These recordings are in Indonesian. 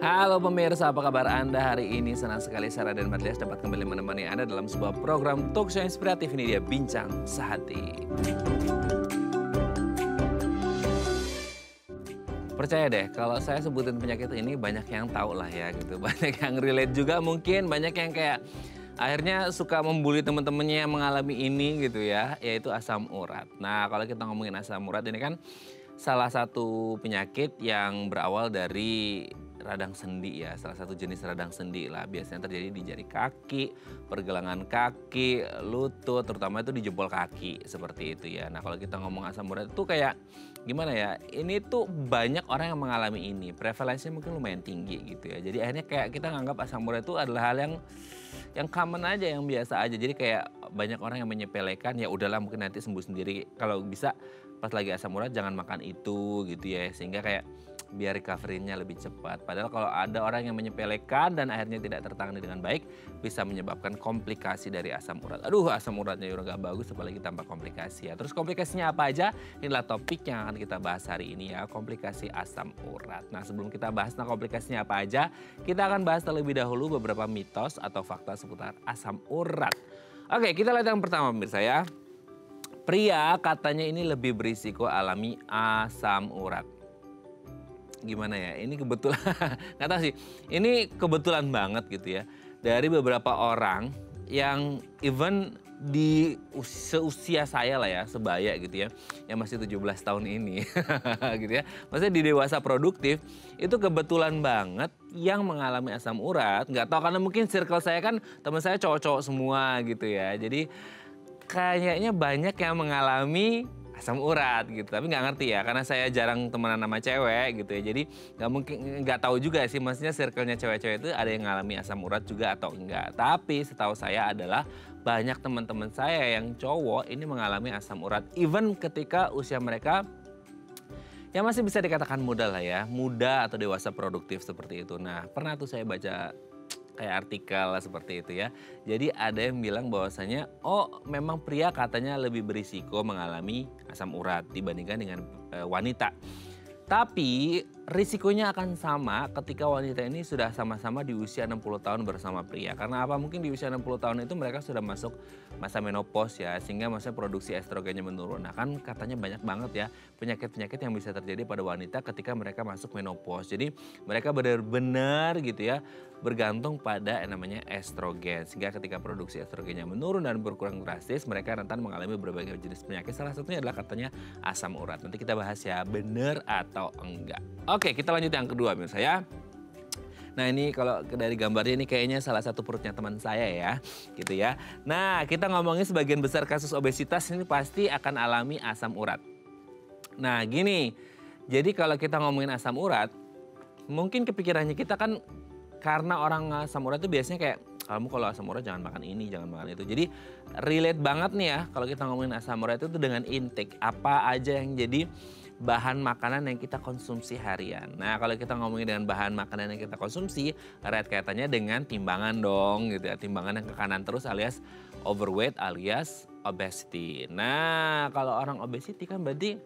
Halo pemirsa, apa kabar Anda hari ini? Senang sekali Sarah dan Marlias dapat kembali menemani Anda dalam sebuah program talkshow inspiratif. Ini dia Bincang Sehati. Percaya deh, kalau saya sebutin penyakit ini banyak yang tahu lah ya gitu. Banyak yang relate juga mungkin, banyak yang kayak akhirnya suka membuli teman-temannya yang mengalami ini gitu ya, yaitu asam urat. Nah, kalau kita ngomongin asam urat ini kan salah satu penyakit yang berawal dari radang sendi ya, salah satu jenis radang sendi lah. Biasanya terjadi di jari kaki, pergelangan kaki, lutut, terutama itu di jempol kaki seperti itu ya. Nah, kalau kita ngomong asam urat itu kayak gimana ya, ini tuh banyak orang yang mengalami ini, prevalensinya mungkin lumayan tinggi gitu ya. Jadi akhirnya kayak kita nganggap asam urat itu adalah hal yang common aja, yang biasa aja. Jadi kayak banyak orang yang menyepelekan, ya udahlah mungkin nanti sembuh sendiri. Kalau bisa pas lagi asam urat jangan makan itu gitu ya, sehingga kayak biar recovery-nya lebih cepat. Padahal kalau ada orang yang menyepelekan dan akhirnya tidak tertangani dengan baik, bisa menyebabkan komplikasi dari asam urat. Aduh, asam uratnya udah gak bagus, apalagi tambah komplikasi ya. Terus komplikasinya apa aja? Inilah topik yang akan kita bahas hari ini ya, komplikasi asam urat. Nah, sebelum kita bahas komplikasinya apa aja, kita akan bahas terlebih dahulu beberapa mitos atau fakta seputar asam urat. Oke, kita lihat yang pertama pemirsa ya. Pria katanya ini lebih berisiko alami asam urat. Gimana ya, ini kebetulan, nggak tahu sih, ini kebetulan banget gitu ya. Dari beberapa orang yang even di seusia saya lah ya, sebaya gitu ya, yang masih 17 tahun ini gitu ya. Maksudnya di dewasa produktif, itu kebetulan banget yang mengalami asam urat. Nggak tahu karena mungkin circle saya kan teman saya cowok-cowok semua gitu ya. Jadi kayaknya banyak yang mengalami asam urat gitu, tapi nggak ngerti ya karena saya jarang temenan sama cewek gitu ya, jadi nggak mungkin, nggak tahu juga sih maksudnya circle-nya cewek-cewek itu ada yang ngalami asam urat juga atau enggak. Tapi setahu saya adalah banyak teman-teman saya yang cowok ini mengalami asam urat even ketika usia mereka ya masih bisa dikatakan muda lah ya, muda atau dewasa produktif seperti itu. Nah, pernah tuh saya baca kayak artikel seperti itu ya. Jadi ada yang bilang bahwasanya oh memang pria katanya lebih berisiko mengalami asam urat dibandingkan dengan wanita. Tapi risikonya akan sama ketika wanita ini sudah sama-sama di usia 60 tahun bersama pria. Karena apa? Mungkin di usia 60 tahun itu mereka sudah masuk masa menopause ya, sehingga masa produksi estrogennya menurun. Nah kan katanya banyak banget ya penyakit-penyakit yang bisa terjadi pada wanita ketika mereka masuk menopause. Jadi mereka benar-benar gitu ya bergantung pada yang namanya estrogen. Sehingga ketika produksi estrogennya menurun dan berkurang drastis, mereka rentan mengalami berbagai jenis penyakit. Salah satunya adalah katanya asam urat. Nanti kita bahas ya benar atau enggak. Oke, kita lanjut yang kedua pemirsa ya. Nah ini kalau dari gambarnya ini kayaknya salah satu perutnya teman saya ya, gitu ya. Nah kita ngomongin sebagian besar kasus obesitas ini pasti akan alami asam urat. Nah gini, jadi kalau kita ngomongin asam urat, mungkin kepikirannya kita kan karena orang asam urat itu biasanya kayak, kamu kalau asam urat jangan makan ini, jangan makan itu. Jadi relate banget nih ya kalau kita ngomongin asam urat itu dengan intake. Apa aja yang jadi bahan makanan yang kita konsumsi harian. Nah kalau kita ngomongin dengan bahan makanan yang kita konsumsi, erat kaitannya dengan timbangan dong gitu ya. Timbangan yang ke kanan terus alias overweight alias obesity. Nah kalau orang obesity kan berarti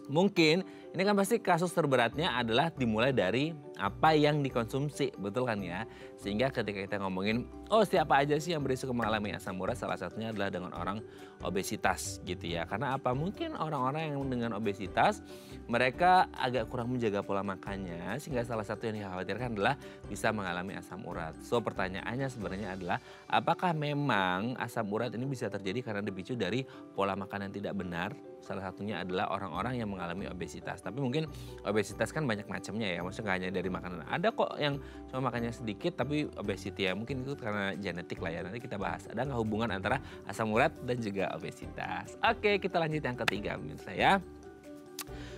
mungkin ini kan pasti kasus terberatnya adalah dimulai dari apa yang dikonsumsi, betul kan ya? Sehingga ketika kita ngomongin, oh siapa aja sih yang berisiko mengalami asam urat, salah satunya adalah dengan orang obesitas gitu ya. Karena apa? Mungkin orang-orang yang dengan obesitas, mereka agak kurang menjaga pola makannya, sehingga salah satu yang dikhawatirkan adalah bisa mengalami asam urat. So pertanyaannya sebenarnya adalah, apakah memang asam urat ini bisa terjadi karena dipicu dari pola makan yang tidak benar? Salah satunya adalah orang-orang yang mengalami obesitas. Tapi mungkin obesitas kan banyak macamnya ya, maksudnya nggak hanya dari makanan. Ada kok yang cuma makannya sedikit tapi obesity ya, mungkin itu karena genetik lah ya. Nanti kita bahas, ada nggak hubungan antara asam urat dan juga obesitas. Oke, kita lanjut yang ketiga pemirsa ya.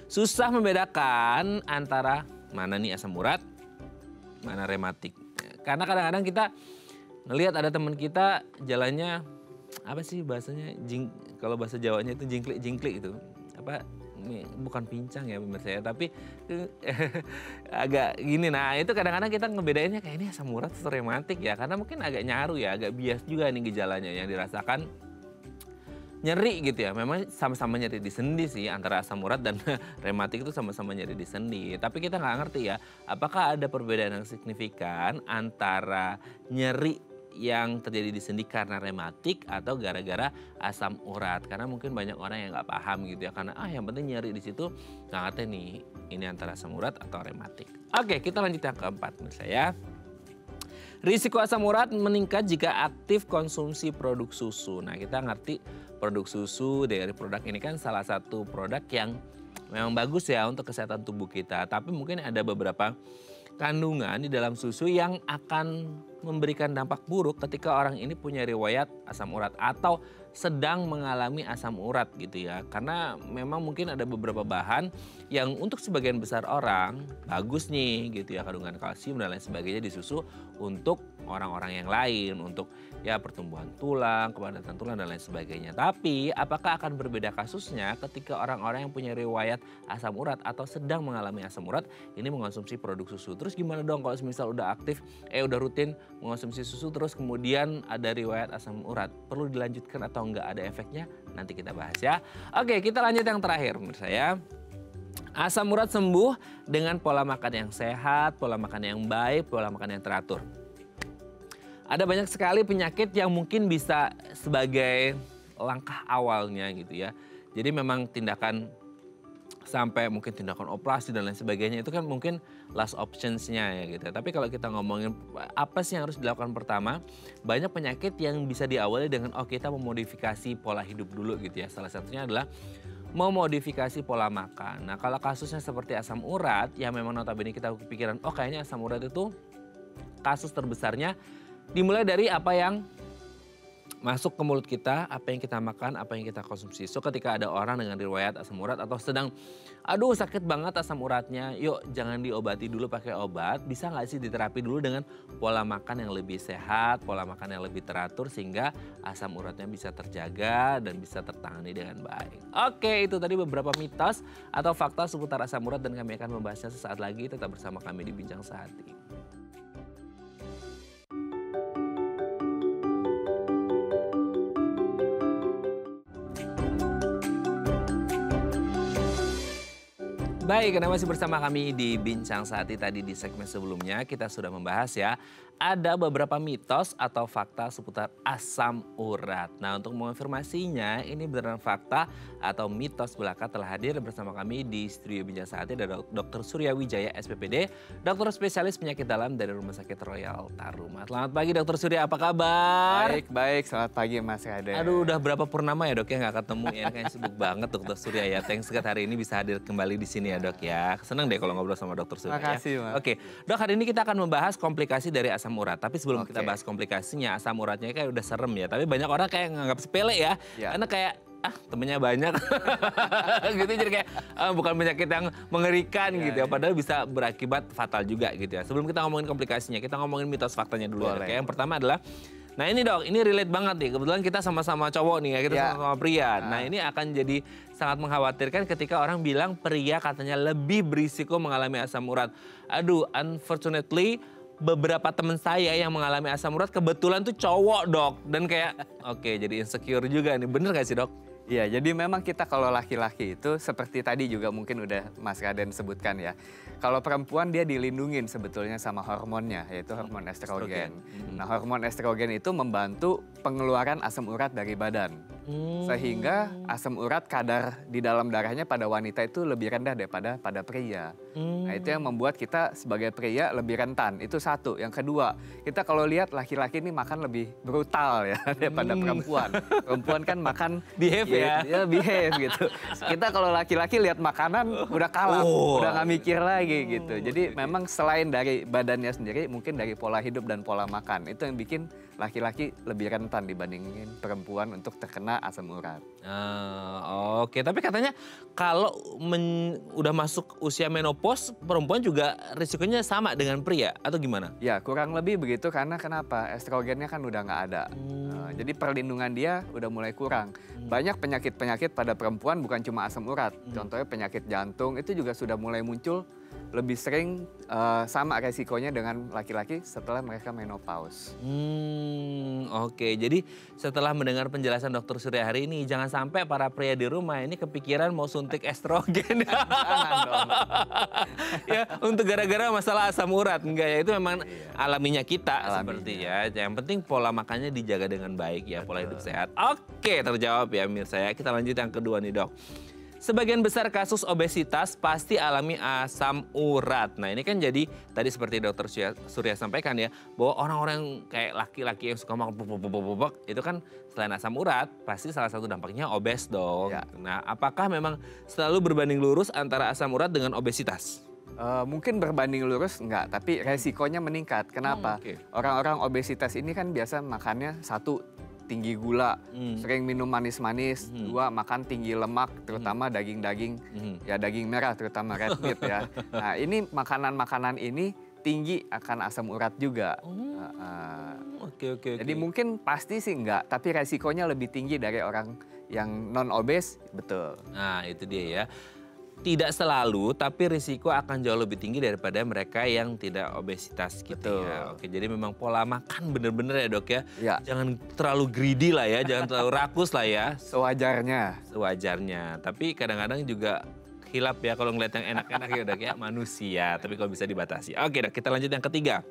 Susah membedakan antara mana nih asam urat, mana rematik. Karena kadang-kadang kita ngelihat ada teman kita jalannya, apa sih bahasanya, kalau bahasa Jawanya itu jingklik-jingklik itu. Apa, ini bukan pincang ya pemirsa ya, tapi agak gini. Nah itu kadang-kadang kita ngebedainnya kayak ini asam urat atau rematik ya, karena mungkin agak nyaru ya, agak bias juga nih gejalanya yang dirasakan nyeri gitu ya. Memang sama-sama nyeri di sendi sih antara asam urat dan rematik itu sama-sama nyeri di sendi. Tapi kita nggak ngerti ya, apakah ada perbedaan yang signifikan antara nyeri yang terjadi di sendi karena rematik atau gara-gara asam urat. Karena mungkin banyak orang yang nggak paham gitu ya. Karena yang penting nyeri di situ nggak ngerti nih ini antara asam urat atau rematik. Oke, kita lanjut yang keempat menurut saya. Risiko asam urat meningkat jika aktif konsumsi produk susu. Nah, kita ngerti produk susu dari produk ini kan salah satu produk yang memang bagus ya untuk kesehatan tubuh kita. Tapi mungkin ada beberapa kandungan di dalam susu yang akan memberikan dampak buruk ketika orang ini punya riwayat asam urat atau sedang mengalami asam urat gitu ya. Karena memang mungkin ada beberapa bahan yang untuk sebagian besar orang bagus nih gitu ya, kandungan kalsium dan lain sebagainya di susu untuk orang-orang yang lain, untuk ya pertumbuhan tulang, kepadatan tulang dan lain sebagainya. Tapi apakah akan berbeda kasusnya ketika orang-orang yang punya riwayat asam urat atau sedang mengalami asam urat ini mengonsumsi produk susu? Terus gimana dong kalau misal udah aktif, udah rutin mengonsumsi susu terus kemudian ada riwayat asam urat? Perlu dilanjutkan atau enggak, ada efeknya? Nanti kita bahas ya. Oke, kita lanjut yang terakhir menurut saya. Asam urat sembuh dengan pola makan yang sehat, pola makan yang baik, pola makan yang teratur. Ada banyak sekali penyakit yang mungkin bisa sebagai langkah awalnya gitu ya. Jadi memang tindakan sampai mungkin tindakan operasi dan lain sebagainya itu kan mungkin last optionsnya ya gitu. Tapi kalau kita ngomongin apa sih yang harus dilakukan pertama, banyak penyakit yang bisa diawali dengan kita memodifikasi pola hidup dulu gitu ya. Salah satunya adalah memodifikasi pola makan. Nah, kalau kasusnya seperti asam urat yang memang notabene kita kepikiran kayaknya asam urat itu kasus terbesarnya dimulai dari apa yang masuk ke mulut kita, apa yang kita makan, apa yang kita konsumsi. So ketika ada orang dengan riwayat asam urat atau sedang sakit banget asam uratnya, yuk jangan diobati dulu pakai obat. Bisa nggak sih diterapi dulu dengan pola makan yang lebih sehat, pola makan yang lebih teratur sehingga asam uratnya bisa terjaga dan bisa tertangani dengan baik. Oke, itu tadi beberapa mitos atau fakta seputar asam urat dan kami akan membahasnya sesaat lagi. Tetap bersama kami di Bincang Sehati. Baik, karena masih bersama kami di Bincang Sehati. Tadi di segmen sebelumnya kita sudah membahas ya, ada beberapa mitos atau fakta seputar asam urat. Nah, untuk mengonfirmasinya ini beneran fakta atau mitos belaka telah hadir bersama kami di studio Bincang Sehati ada Dr. Surya Wijaya SPPD, dokter spesialis penyakit dalam dari Rumah Sakit Royal Taruma. Selamat pagi Dr. Surya, apa kabar? Baik, selamat pagi Mas Raden. Aduh, udah berapa purnama ya Dok ya nggak ketemu ya, kayaknya sibuk banget Dr. Surya ya. Thanks banget hari ini bisa hadir kembali di sini ya Dok ya. Senang deh kalau ngobrol sama Dr. Surya. Makasih, ya. Oke, Dok, hari ini kita akan membahas komplikasi dari asam urat. Tapi sebelum kita bahas komplikasinya, asam uratnya kayak udah serem ya. Tapi banyak orang kayak nganggap sepele ya. Karena kayak temennya banyak gitu, jadi kayak bukan penyakit yang mengerikan gitu ya, padahal bisa berakibat fatal juga gitu ya. Sebelum kita ngomongin komplikasinya, kita ngomongin mitos faktanya dulu ya, Dok. Yang pertama adalah, nah ini Dok, ini relate banget nih, kebetulan kita sama-sama cowok nih ya, kita sama-sama pria. Nah ini akan jadi sangat mengkhawatirkan ketika orang bilang pria katanya lebih berisiko mengalami asam urat. Aduh, unfortunately beberapa teman saya yang mengalami asam urat kebetulan tuh cowok Dok. Dan kayak jadi insecure juga nih, bener gak sih Dok? Iya, jadi memang kita kalau laki-laki itu seperti tadi juga mungkin udah Mas Raden sebutkan ya. Kalau perempuan dia dilindungin sebetulnya sama hormonnya, yaitu hormon estrogen. Nah, hormon estrogen itu membantu pengeluaran asam urat dari badan. Sehingga asam urat kadar di dalam darahnya pada wanita itu lebih rendah daripada pada pria. Nah, itu yang membuat kita sebagai pria lebih rentan. Itu satu. Yang kedua, kita kalau lihat laki-laki ini makan lebih brutal ya daripada perempuan. Perempuan kan makan behave ya, behave gitu. Kita kalau laki-laki lihat makanan udah kalah, udah nggak mikir lagi gitu. Jadi memang selain dari badannya sendiri, mungkin dari pola hidup dan pola makan itu yang bikin laki-laki lebih rentan dibandingin perempuan untuk terkena asam urat. Oke, tapi katanya kalau udah masuk usia menopause, perempuan juga risikonya sama dengan pria atau gimana? Ya kurang lebih begitu, karena kenapa? Estrogennya kan udah nggak ada. Jadi perlindungan dia udah mulai kurang. Banyak penyakit-penyakit pada perempuan bukan cuma asam urat. Contohnya penyakit jantung itu juga sudah mulai muncul lebih sering sama resikonya dengan laki-laki setelah mereka menopause. Oke. Jadi setelah mendengar penjelasan Dokter Surya hari ini, jangan sampai para pria di rumah ini kepikiran mau suntik estrogen. Jangan dong. Ya, untuk gara-gara masalah asam urat. Enggak ya, itu memang alaminya kita seperti ya. Yang penting pola makannya dijaga dengan baik ya, pola hidup sehat. Oke, terjawab ya Mirsa ya. Kita lanjut yang kedua nih, Dok. Sebagian besar kasus obesitas pasti alami asam urat. Nah ini kan jadi tadi seperti Dokter Surya sampaikan ya, bahwa orang-orang kayak laki-laki yang suka makan bubuk itu kan selain asam urat pasti salah satu dampaknya obes dong. Ya. Nah apakah memang selalu berbanding lurus antara asam urat dengan obesitas? Mungkin berbanding lurus enggak, tapi resikonya meningkat. Kenapa? Oke. Orang-orang obesitas ini kan biasa makannya satu, tinggi gula, sering minum manis-manis, dua, makan tinggi lemak, terutama daging-daging, ya daging merah terutama red meat ya. Nah ini makanan-makanan ini tinggi akan asam urat juga. Oke. Jadi mungkin pasti sih enggak, tapi resikonya lebih tinggi dari orang yang non-obes, betul. Nah itu dia ya. Tidak selalu, tapi risiko akan jauh lebih tinggi daripada mereka yang tidak obesitas gitu Betul. ya. Oke, jadi memang pola makan bener-bener ya dok ya. Ya. Jangan terlalu greedy lah ya, jangan terlalu rakus lah ya. Sewajarnya. Sewajarnya. Tapi kadang-kadang juga hilap ya kalau ngeliat yang enak-enak ya dok ya. Manusia, tapi kalau bisa dibatasi. Oke dok, kita lanjut yang ketiga.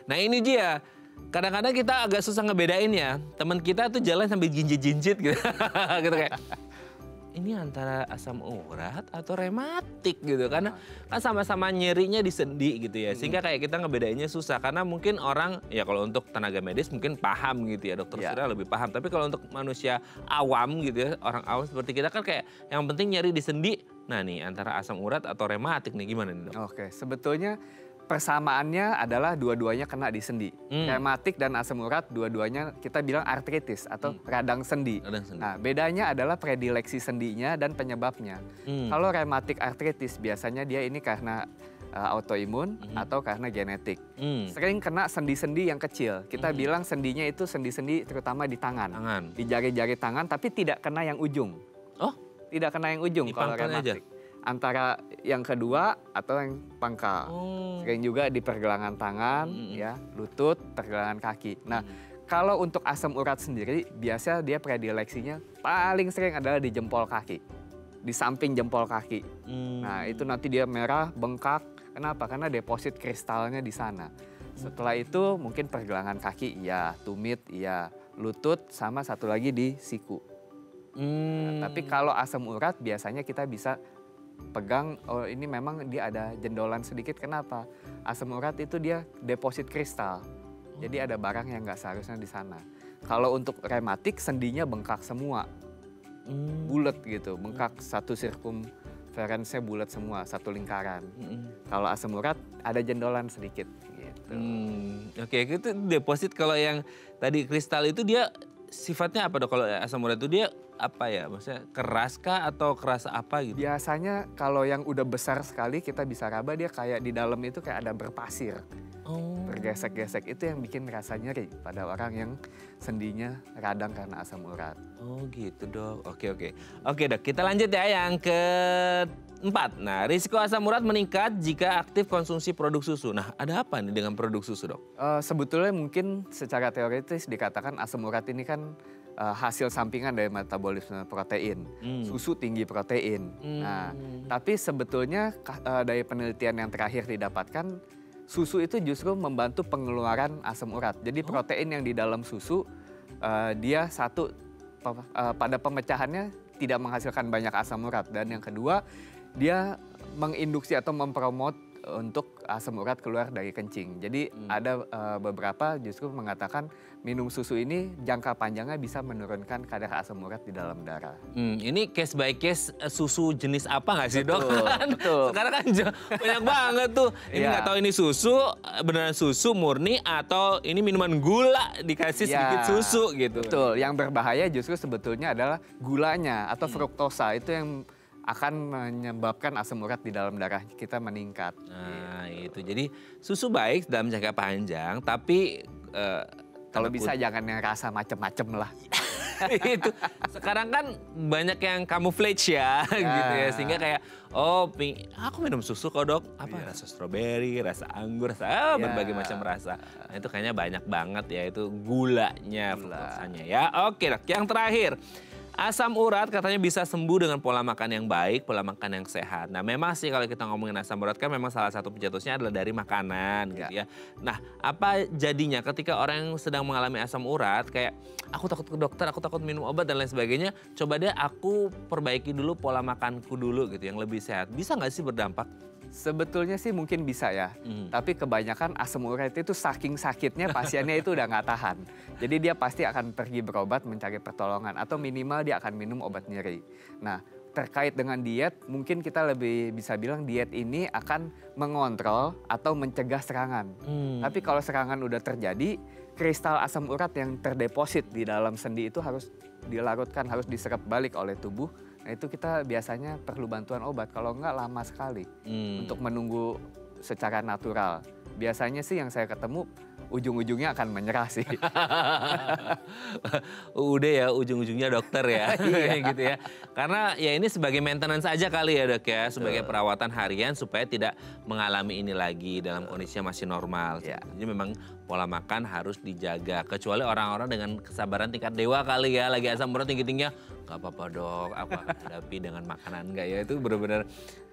Nah ini dia. Kadang-kadang kita agak susah ngebedain ya. Teman kita tuh jalan sambil jinjit-jinjit gitu. Gitu kayak. Ini antara asam urat atau rematik gitu karena kan sama-sama nyerinya di sendi gitu ya sehingga kayak kita ngebedainnya susah karena mungkin orang ya kalau untuk tenaga medis mungkin paham gitu ya Dokter Surya lebih paham tapi kalau untuk manusia awam gitu ya orang awam seperti kita kan kayak yang penting nyeri di sendi. Nah nih antara asam urat atau rematik nih gimana nih dok? Oke, sebetulnya persamaannya adalah dua-duanya kena di sendi. Rematik dan asam urat dua-duanya kita bilang artritis atau radang sendi. Radang sendi. Nah, bedanya adalah predileksi sendinya dan penyebabnya. Kalau rematik artritis biasanya dia ini karena autoimun atau karena genetik. Sering kena sendi-sendi yang kecil. Kita bilang sendinya itu sendi-sendi terutama di tangan. Di jari-jari tangan tapi tidak kena yang ujung. Oh, tidak kena yang ujung kalau rematik. Antara yang kedua atau yang pangkal. Sering juga di pergelangan tangan, ya, lutut, pergelangan kaki. Nah, kalau untuk asam urat sendiri, biasa dia predileksinya paling sering adalah di jempol kaki. Di samping jempol kaki. Nah, itu nanti dia merah, bengkak. Kenapa? Karena deposit kristalnya di sana. Setelah itu mungkin pergelangan kaki, iya, tumit, iya, lutut, sama satu lagi di siku. Nah, tapi kalau asam urat biasanya kita bisa pegang, oh ini memang dia ada jendolan sedikit. Kenapa? Asam urat itu dia deposit kristal. Jadi ada barang yang nggak seharusnya di sana. Kalau untuk rematik sendinya bengkak semua. Bulat gitu, bengkak satu circumference-nya bulat semua, satu lingkaran. Kalau asam urat ada jendolan sedikit gitu. Oke, itu deposit kalau yang tadi kristal itu dia sifatnya apa dok? Kalau asam urat itu dia apa ya? Maksudnya keras kah atau keras apa gitu? Biasanya kalau yang udah besar sekali kita bisa raba dia kayak di dalam itu kayak ada berpasir. Bergesek-gesek itu yang bikin rasa nyeri pada orang yang sendinya radang karena asam urat. Oh gitu dok. Oke. Oke dok, kita lanjut ya yang keempat. Nah, risiko asam urat meningkat jika aktif konsumsi produk susu. Nah, ada apa nih dengan produk susu dok? Sebetulnya mungkin secara teoritis dikatakan asam urat ini kan hasil sampingan dari metabolisme protein. Susu tinggi protein. Nah, tapi sebetulnya dari penelitian yang terakhir didapatkan, susu itu justru membantu pengeluaran asam urat. Jadi protein yang di dalam susu, dia satu, pada pemecahannya tidak menghasilkan banyak asam urat. Dan yang kedua, dia menginduksi atau mempromot untuk asam urat keluar dari kencing. Jadi ada beberapa justru mengatakan minum susu ini jangka panjangnya bisa menurunkan kadar asam urat di dalam darah. Ini case by case susu jenis apa nggak sih dok? Betul. Sekarang kan banyak banget tuh. Ini nggak tahu ini susu beneran susu murni atau ini minuman gula dikasih sedikit susu gitu. Betul. Yang berbahaya justru sebetulnya adalah gulanya atau fruktosa itu yang akan menyebabkan asam urat di dalam darah kita meningkat. Nah itu jadi susu baik dalam jangka panjang tapi kalau bisa jangan yang rasa macem-macem lah. Itu sekarang kan banyak yang camouflage ya, gitu ya. Sehingga kayak, oh aku minum susu kok dok, apa rasa stroberi, rasa anggur, rasa berbagai macam rasa. Nah itu kayaknya banyak banget ya, itu gulanya fruktosanya ya. Oke dok, yang terakhir. Asam urat katanya bisa sembuh dengan pola makan yang baik, pola makan yang sehat. Nah memang sih kalau kita ngomongin asam urat kan memang salah satu pencetusnya adalah dari makanan gitu ya. Nah apa jadinya ketika orang yang sedang mengalami asam urat kayak aku takut ke dokter, aku takut minum obat dan lain sebagainya. Coba deh aku perbaiki dulu pola makanku dulu gitu yang lebih sehat. Bisa nggak sih berdampak? Sebetulnya sih mungkin bisa ya, tapi kebanyakan asam urat itu saking sakitnya pasiennya itu udah nggak tahan. Jadi dia pasti akan pergi berobat mencari pertolongan atau minimal dia akan minum obat nyeri. Nah terkait dengan diet mungkin kita lebih bisa bilang diet ini akan mengontrol atau mencegah serangan. Tapi kalau serangan udah terjadi, kristal asam urat yang terdeposit di dalam sendi itu harus dilarutkan, harus diserap balik oleh tubuh. Nah itu kita biasanya perlu bantuan obat, kalau enggak lama sekali untuk menunggu secara natural. Biasanya sih yang saya ketemu ujung-ujungnya akan menyerah sih. Udah ya ujung-ujungnya dokter ya, gitu ya. Karena ya ini sebagai maintenance aja kali ya dok ya, sebagai perawatan harian supaya tidak mengalami ini lagi dalam kondisi yang masih normal. Jadi memang pola makan harus dijaga. Kecuali orang-orang dengan kesabaran tingkat dewa kali ya, lagi asam urat tinggi-tingginya, nggak apa-apa dok, aku akan hadapi dengan makanan enggak ya, itu benar-benar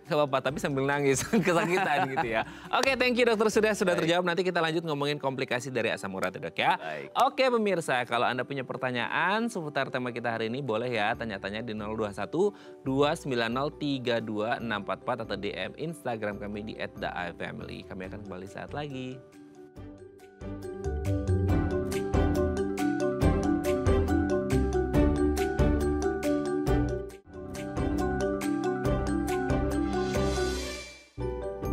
gak apa-apa, tapi sambil nangis, kesakitan gitu ya. Oke, thank you dokter sudah terjawab. Nanti kita lanjut ngomongin komplikasi dari asam urat ya dok ya. Oke pemirsa, kalau Anda punya pertanyaan seputar tema kita hari ini, boleh ya tanya-tanya di 021 290 32644 atau DM Instagram kami di @theifamily. Kami akan kembali saat lagi.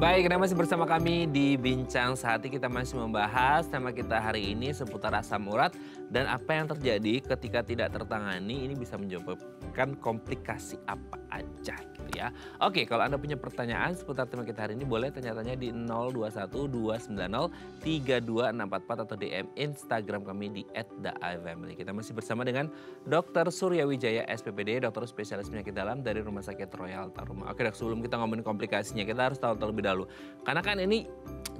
Baik, Anda masih bersama kami di Bincang Sehati. Kita masih membahas tema kita hari ini seputar asam urat dan apa yang terjadi ketika tidak tertangani. Ini bisa menyebabkan komplikasi apa aja gitu ya. Oke, kalau Anda punya pertanyaan seputar tema kita hari ini, boleh tanya-tanya di 021 290 32644 atau DM Instagram kami di @theifamily. Kita masih bersama dengan Dr. Surya Wijaya SPPD, dokter spesialis penyakit dalam dari Rumah Sakit Royal Taruma. Oke dok, sebelum kita ngomongin komplikasinya, kita harus tahu terlebih dahulu. Karena kan ini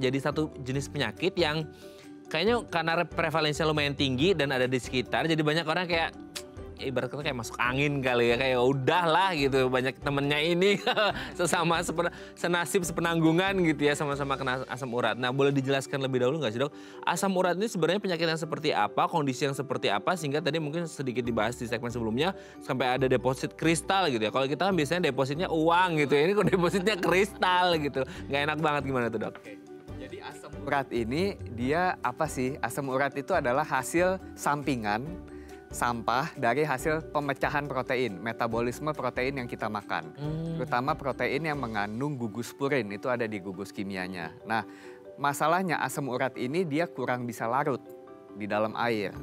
jadi satu jenis penyakit yang kayaknya karena prevalensinya lumayan tinggi dan ada di sekitar, jadi banyak orang kayak ibaratnya kayak masuk angin kali ya, kayak udahlah gitu, banyak temennya ini sesama senasib sepenanggungan gitu ya, sama-sama kena asam urat. Nah boleh dijelaskan lebih dahulu nggak sih dok, asam urat ini sebenarnya penyakit yang seperti apa, kondisi yang seperti apa, sehingga tadi mungkin sedikit dibahas di segmen sebelumnya sampai ada deposit kristal gitu ya. Kalau kita kan biasanya depositnya uang gitu ya, ini kok depositnya kristal gitu, nggak enak banget, gimana tuh dok? Jadi asam urat ini dia apa sih? Asam urat itu adalah hasil sampingan sampah dari hasil pemecahan protein, metabolisme protein yang kita makan. Terutama protein yang mengandung gugus purin, itu ada di gugus kimianya. Nah, masalahnya asam urat ini dia kurang bisa larut di dalam air.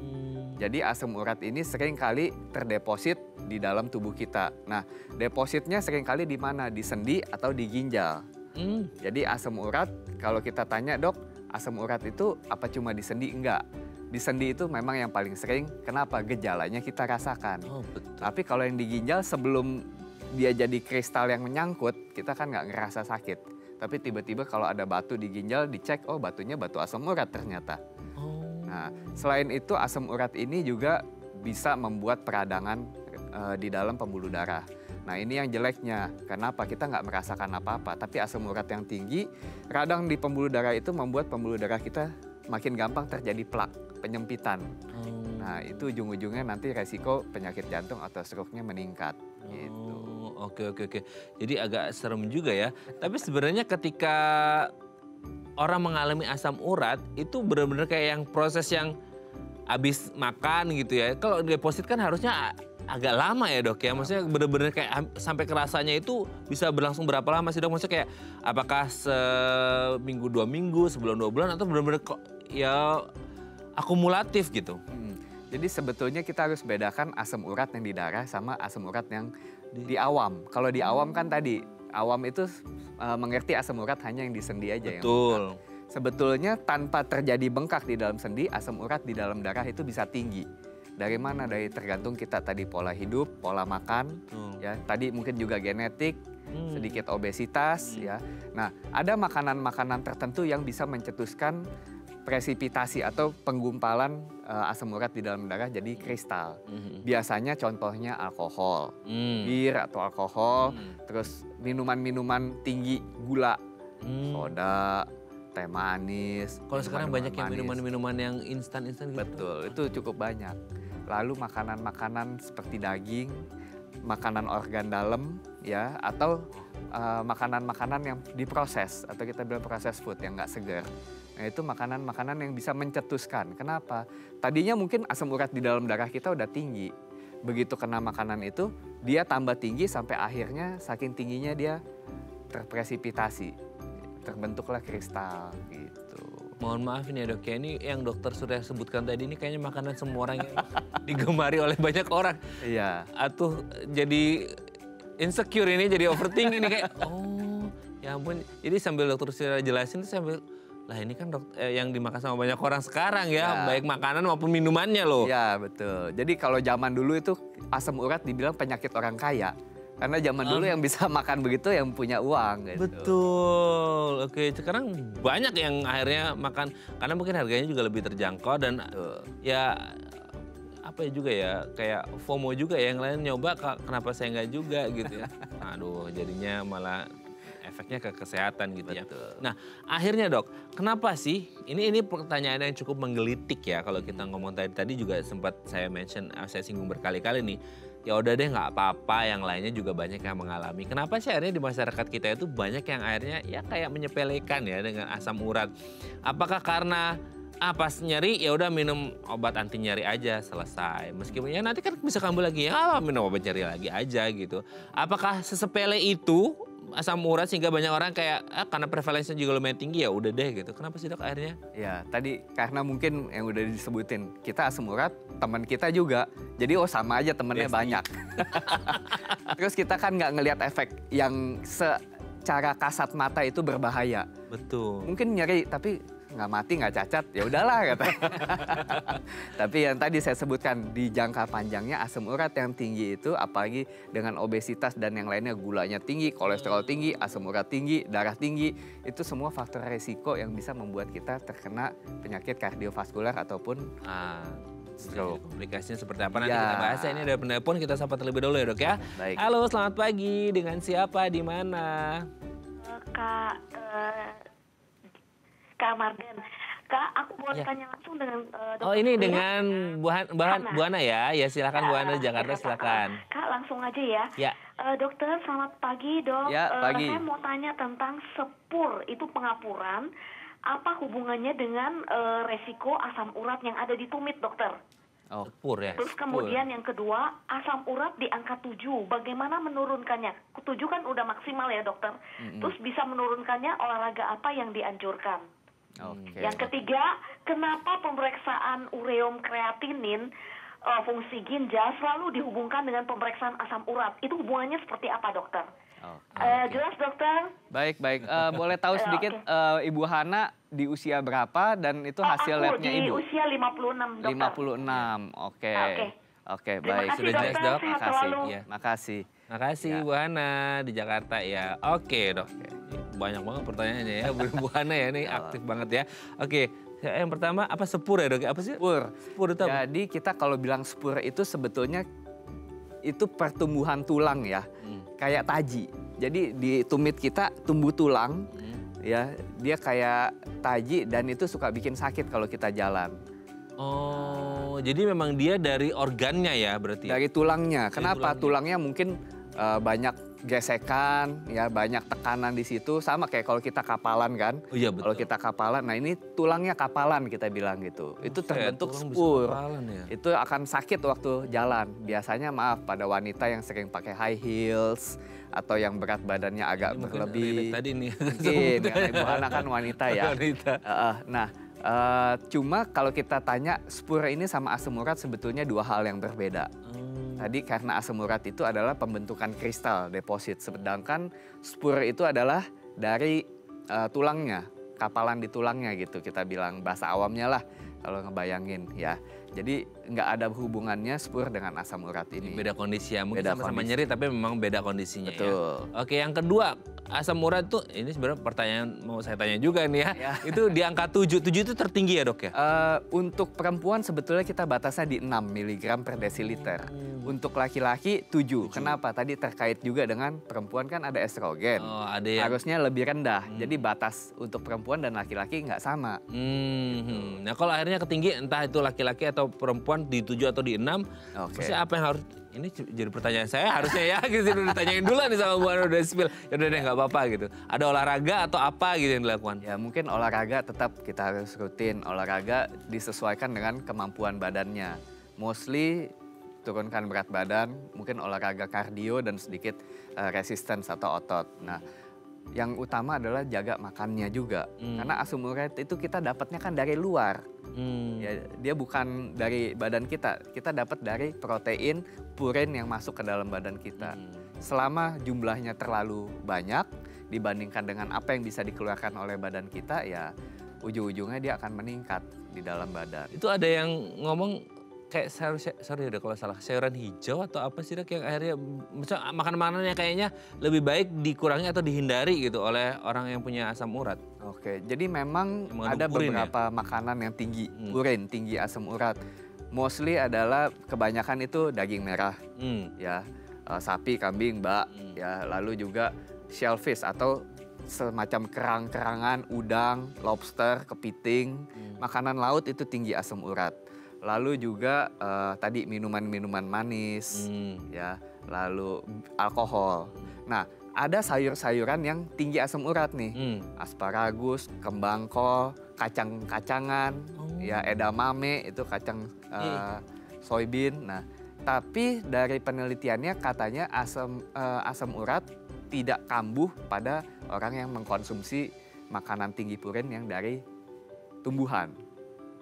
Jadi asam urat ini seringkali terdeposit di dalam tubuh kita. Nah, depositnya seringkali di mana? Di sendi atau di ginjal. Jadi asam urat, kalau kita tanya dok, asam urat itu apa cuma di sendi? Enggak. Di sendi itu memang yang paling sering, kenapa? Gejalanya kita rasakan. Tapi kalau yang di ginjal sebelum dia jadi kristal yang menyangkut, kita kan nggak ngerasa sakit. Tapi tiba-tiba kalau ada batu di ginjal, dicek, oh batunya batu asam urat ternyata. Nah, selain itu asam urat ini juga bisa membuat peradangan di dalam pembuluh darah. Nah ini yang jeleknya, kenapa? Kita nggak merasakan apa-apa, tapi asam urat yang tinggi, radang di pembuluh darah itu membuat pembuluh darah kita makin gampang terjadi plak, penyempitan. Nah itu ujung-ujungnya nanti resiko penyakit jantung atau stroke-nya meningkat. Gitu. Oke. Jadi agak serem juga ya. Tapi sebenarnya ketika orang mengalami asam urat, itu benar-benar kayak yang proses yang habis makan gitu ya. Kalau deposit kan harusnya agak lama ya dok ya, maksudnya bener-bener kayak sampai kerasanya itu bisa berlangsung berapa lama sih dok? Maksudnya kayak apakah seminggu 2 minggu, sebulan 2 bulan, atau bener-bener kok ya akumulatif gitu? Jadi sebetulnya kita harus bedakan asam urat yang di darah sama asam urat yang di awam. Kalau di awam kan tadi, awam itu mengerti asam urat hanya yang di sendi aja. Betul. Sebetulnya tanpa terjadi bengkak di dalam sendi, asam urat di dalam darah itu bisa tinggi. Dari mana? Dari tergantung kita tadi pola hidup, pola makan, ya. Tadi mungkin juga genetik, sedikit obesitas, ya. Nah, ada makanan-makanan tertentu yang bisa mencetuskan presipitasi atau penggumpalan asam urat di dalam darah jadi kristal. Biasanya contohnya alkohol, bir atau alkohol, terus minuman-minuman tinggi gula, soda, teh manis. Kalau sekarang banyak yang manis. minuman-minuman yang instan-instan gitu. Betul, itu cukup banyak. Lalu makanan-makanan seperti daging, makanan organ dalam, ya, atau makanan-makanan yang diproses atau kita bilang proses food yang nggak segar. Nah, itu makanan-makanan yang bisa mencetuskan. Kenapa? Tadinya mungkin asam urat di dalam darah kita udah tinggi. Begitu kena makanan itu, dia tambah tinggi sampai akhirnya saking tingginya dia terpresipitasi. Terbentuklah kristal gitu. Mohon maaf ini ya dok ya, ini yang dokter sudah sebutkan tadi ini kayaknya makanan semua orang yang digemari oleh banyak orang. Iya. Atuh jadi insecure ini, jadi overthinking ini kayak, oh ya ampun. Jadi sambil dokter sudah jelasin tuh sambil, lah ini kan yang dimakan sama banyak orang sekarang ya, baik makanan maupun minumannya loh. Iya betul, jadi kalau zaman dulu itu asam urat dibilang penyakit orang kaya. Karena zaman dulu yang bisa makan begitu yang punya uang gitu. Betul, oke. Sekarang banyak yang akhirnya makan, karena mungkin harganya juga lebih terjangkau dan ya apa ya juga ya, kayak FOMO juga ya, yang lain nyoba kenapa saya nggak juga gitu ya. Aduh jadinya malah efeknya ke kesehatan gitu ya. Nah akhirnya dok, kenapa sih, ini pertanyaan yang cukup menggelitik ya kalau kita ngomong tadi juga sempat saya mention, saya singgung berkali-kali nih. Ya udah deh nggak apa-apa, yang lainnya juga banyak yang mengalami. Kenapa sih akhirnya di masyarakat kita itu banyak yang akhirnya ya kayak menyepelekan ya dengan asam urat. Apakah karena pas nyeri ya udah minum obat anti nyeri aja selesai. Meskipun ya nanti kan bisa kambuh lagi ya minum obat nyeri lagi aja gitu. Apakah sesepele itu asam urat sehingga banyak orang kayak karena prevalensinya juga lumayan tinggi ya udah deh gitu. Kenapa sih dok akhirnya? Ya tadi karena mungkin yang udah disebutin, kita asam urat, teman kita juga. Jadi sama aja temennya banyak. Terus kita kan nggak ngelihat efek yang secara kasat mata itu berbahaya. Betul. Mungkin nyeri tapi nggak mati, nggak cacat, ya udahlah kata. Tapi yang tadi saya sebutkan di jangka panjangnya asam urat yang tinggi itu, apalagi dengan obesitas dan yang lainnya, gulanya tinggi, kolesterol tinggi, asam urat tinggi, darah tinggi, itu semua faktor resiko yang bisa membuat kita terkena penyakit kardiovaskular ataupun stroke. Komplikasinya seperti apa nanti kita bahas ya. Ini ada penelpon, kita sapa terlebih dahulu ya dok ya. Baik. Halo, selamat pagi. Dengan siapa? Di mana? Kak Marden. Kak, aku boleh tanya langsung dengan dokter. Oh ini dengan Bu Hana ya? Ya silakan Bu Hana di Jakarta, silakan. Kak langsung aja ya. Ya. Dokter selamat pagi dok. Ya, pagi. Saya mau tanya tentang sepur, itu pengapuran. Apa hubungannya dengan resiko asam urat yang ada di tumit dokter? Oh, sepur ya. Terus kemudian yang kedua, asam urat di angka 7. Bagaimana menurunkannya? 7 kan udah maksimal ya dokter. Terus bisa menurunkannya olahraga apa yang dianjurkan? Okay. Yang ketiga, kenapa pemeriksaan ureum kreatinin fungsi ginjal selalu dihubungkan dengan pemeriksaan asam urat? Itu hubungannya seperti apa dokter? Jelas dokter? Baik. Boleh tahu sedikit Ibu Hana di usia berapa dan itu hasil labnya Ibu? Di usia 56 dokter. 56, oke. Oke, Terima baik. kasih, Sudah jelas dokter. dok. Sehat Makasih. selalu. Iya, makasih. Makasih Ya. Bu Hana di Jakarta ya. Oke dok. Banyak banget pertanyaannya ya Bu Hana ya, ini aktif banget ya. Oke, yang pertama apa sepur ya dok? Apa sih? Spur. Sepur itu apa? Jadi kita kalau bilang spur itu sebetulnya itu pertumbuhan tulang ya. Kayak taji. Jadi di tumit kita tumbuh tulang. Ya, dia kayak taji dan itu suka bikin sakit kalau kita jalan. Oh, jadi memang dia dari organnya ya berarti? Dari tulangnya. Dari Kenapa? tulangnya. Tulangnya mungkin banyak gesekan, ya banyak tekanan di situ. Sama kayak kalau kita kapalan kan. Oh iya betul. Kalau kita kapalan, nah ini tulangnya kapalan kita bilang gitu. Itu terbentuk tulang bisa spur. kapalan ya? Itu akan sakit waktu jalan. Biasanya maaf pada wanita yang sering pakai high heels atau yang berat badannya agak Ini mungkin berlebih. relate tadi nih. Mungkin karena Ibu Hana kan wanita ya. Wanita. Nah, cuma kalau kita tanya spur ini sama asam urat sebetulnya dua hal yang berbeda. Tadi karena asam urat itu adalah pembentukan kristal deposit, sedangkan spur itu adalah dari tulangnya, kapalan di tulangnya gitu kita bilang bahasa awamnya lah kalau ngebayangin ya. Jadi nggak ada hubungannya spur dengan asam urat ini. Beda kondisi ya, mungkin Beda sama-sama kondisi. nyeri tapi memang beda kondisinya. Betul. Ya. Oke, yang kedua, asam urat tuh ini sebenarnya pertanyaan mau saya tanya juga nih ya. Ya. Itu di angka 7. 7 itu tertinggi ya, Dok ya? Untuk perempuan sebetulnya kita batasnya di 6 mg per desiliter. Untuk laki-laki 7. Kenapa? Tadi terkait juga dengan perempuan kan ada estrogen. Oh, ada yang Harusnya lebih rendah. Jadi batas untuk perempuan dan laki-laki nggak sama. Nah, kalau akhirnya ketinggi entah itu laki-laki atau perempuan di 7 atau di 6, Oke. maksudnya apa yang harus ini jadi pertanyaan saya harusnya ya gitu udah ditanyain dulu nih sama Bu Hana udah spill. Ya udah deh nggak apa-apa gitu. Ada olahraga atau apa gitu yang dilakukan? Ya mungkin olahraga tetap kita harus rutin. Olahraga disesuaikan dengan kemampuan badannya. Mostly turunkan berat badan, mungkin olahraga kardio dan sedikit resistance atau otot. Nah, yang utama adalah jaga makannya juga. Karena asam urat itu kita dapatnya kan dari luar. Ya, dia bukan dari badan kita. Kita dapat dari protein, purin yang masuk ke dalam badan kita. Selama jumlahnya terlalu banyak dibandingkan dengan apa yang bisa dikeluarkan oleh badan kita, ya ujung-ujungnya dia akan meningkat di dalam badan. Itu ada yang ngomong kayak sorry udah kalau salah sayuran hijau atau apa sih Dok yang akhirnya misalnya makanan-makanan yang kayaknya lebih baik dikurangi atau dihindari gitu oleh orang yang punya asam urat. Oke, jadi memang Yang mengandung ada purin beberapa makanan yang tinggi purin, tinggi asam urat. Mostly adalah kebanyakan itu daging merah, ya sapi, kambing, bak, ya lalu juga shellfish atau semacam kerang-kerangan, udang, lobster, kepiting, makanan laut itu tinggi asam urat. Lalu juga tadi minuman-minuman manis, ya, lalu alkohol. Nah, ada sayur-sayuran yang tinggi asam urat nih, asparagus, kembang kol, kacang-kacangan, ya edamame itu kacang soybean. Nah, tapi dari penelitiannya katanya asam urat tidak kambuh pada orang yang mengkonsumsi makanan tinggi purin yang dari tumbuhan.